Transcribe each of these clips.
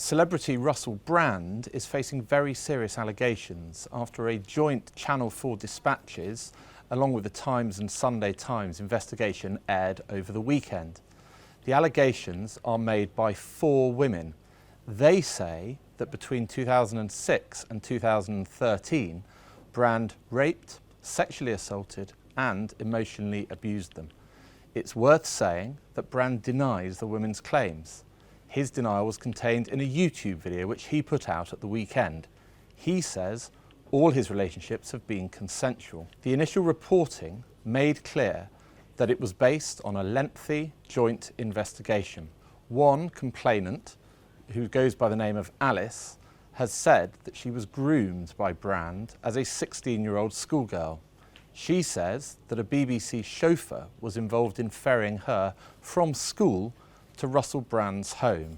Celebrity Russell Brand is facing very serious allegations after a joint Channel 4 dispatches, along with the Times and Sunday Times investigation, aired over the weekend. The allegations are made by 4 women. They say that between 2006 and 2013, Brand raped, sexually assaulted and emotionally abused them. It's worth saying that Brand denies the women's claims. His denial was contained in a YouTube video which he put out at the weekend. He says all his relationships have been consensual. The initial reporting made clear that it was based on a lengthy joint investigation. One complainant, who goes by the name of Alice, has said that she was groomed by Brand as a 16-year-old schoolgirl. She says that a BBC chauffeur was involved in ferrying her from school to Russell Brand's home.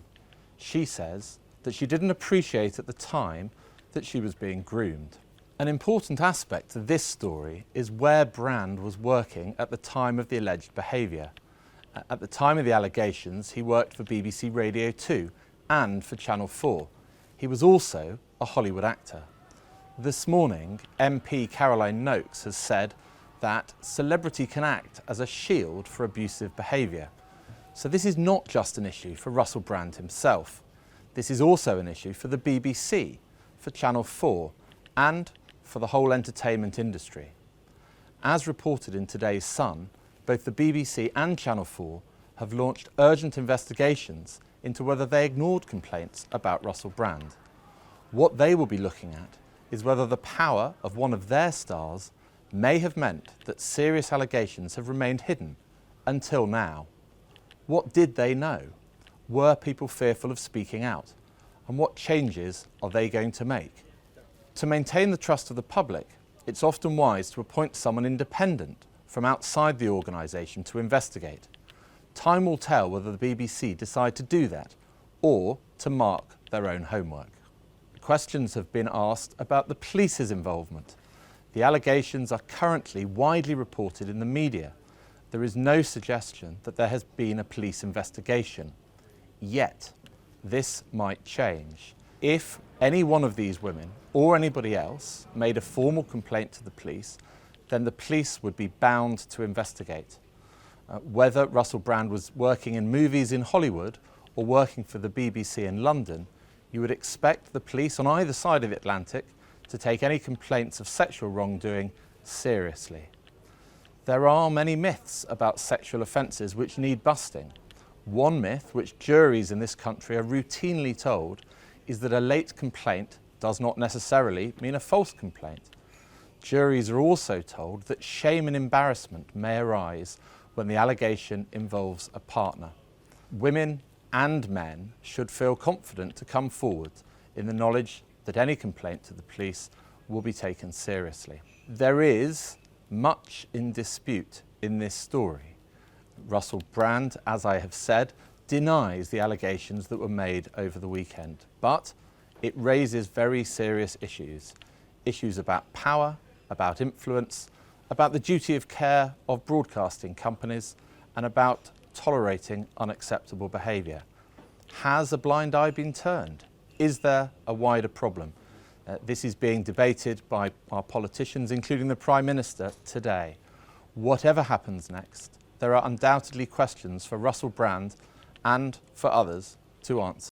She says that she didn't appreciate at the time that she was being groomed. An important aspect to this story is where Brand was working at the time of the alleged behaviour. At the time of the allegations, he worked for BBC Radio 2 and for Channel 4. He was also a Hollywood actor. This morning, MP Caroline Nokes has said that celebrity can act as a shield for abusive behaviour. So this is not just an issue for Russell Brand himself. This is also an issue for the BBC, for Channel 4 and for the whole entertainment industry. As reported in today's Sun, both the BBC and Channel 4 have launched urgent investigations into whether they ignored complaints about Russell Brand. What they will be looking at is whether the power of one of their stars may have meant that serious allegations have remained hidden until now. What did they know? Were people fearful of speaking out? And what changes are they going to make? To maintain the trust of the public, it's often wise to appoint someone independent from outside the organisation to investigate. Time will tell whether the BBC decide to do that or to mark their own homework. Questions have been asked about the police's involvement. The allegations are currently widely reported in the media. There is no suggestion that there has been a police investigation. Yet, this might change. If any one of these women or anybody else made a formal complaint to the police, then the police would be bound to investigate. Whether Russell Brand was working in movies in Hollywood or working for the BBC in London, you would expect the police on either side of the Atlantic to take any complaints of sexual wrongdoing seriously. There are many myths about sexual offences which need busting. One myth, which juries in this country are routinely told, is that a late complaint does not necessarily mean a false complaint. Juries are also told that shame and embarrassment may arise when the allegation involves a partner. Women and men should feel confident to come forward in the knowledge that any complaint to the police will be taken seriously. There is much in dispute in this story. Russell Brand, as I have said, denies the allegations that were made over the weekend, but it raises very serious issues. Issues about power, about influence, about the duty of care of broadcasting companies, and about tolerating unacceptable behaviour. Has a blind eye been turned? Is there a wider problem? This is being debated by our politicians, including the Prime Minister today. Whatever happens next, there are undoubtedly questions for Russell Brand and for others to answer.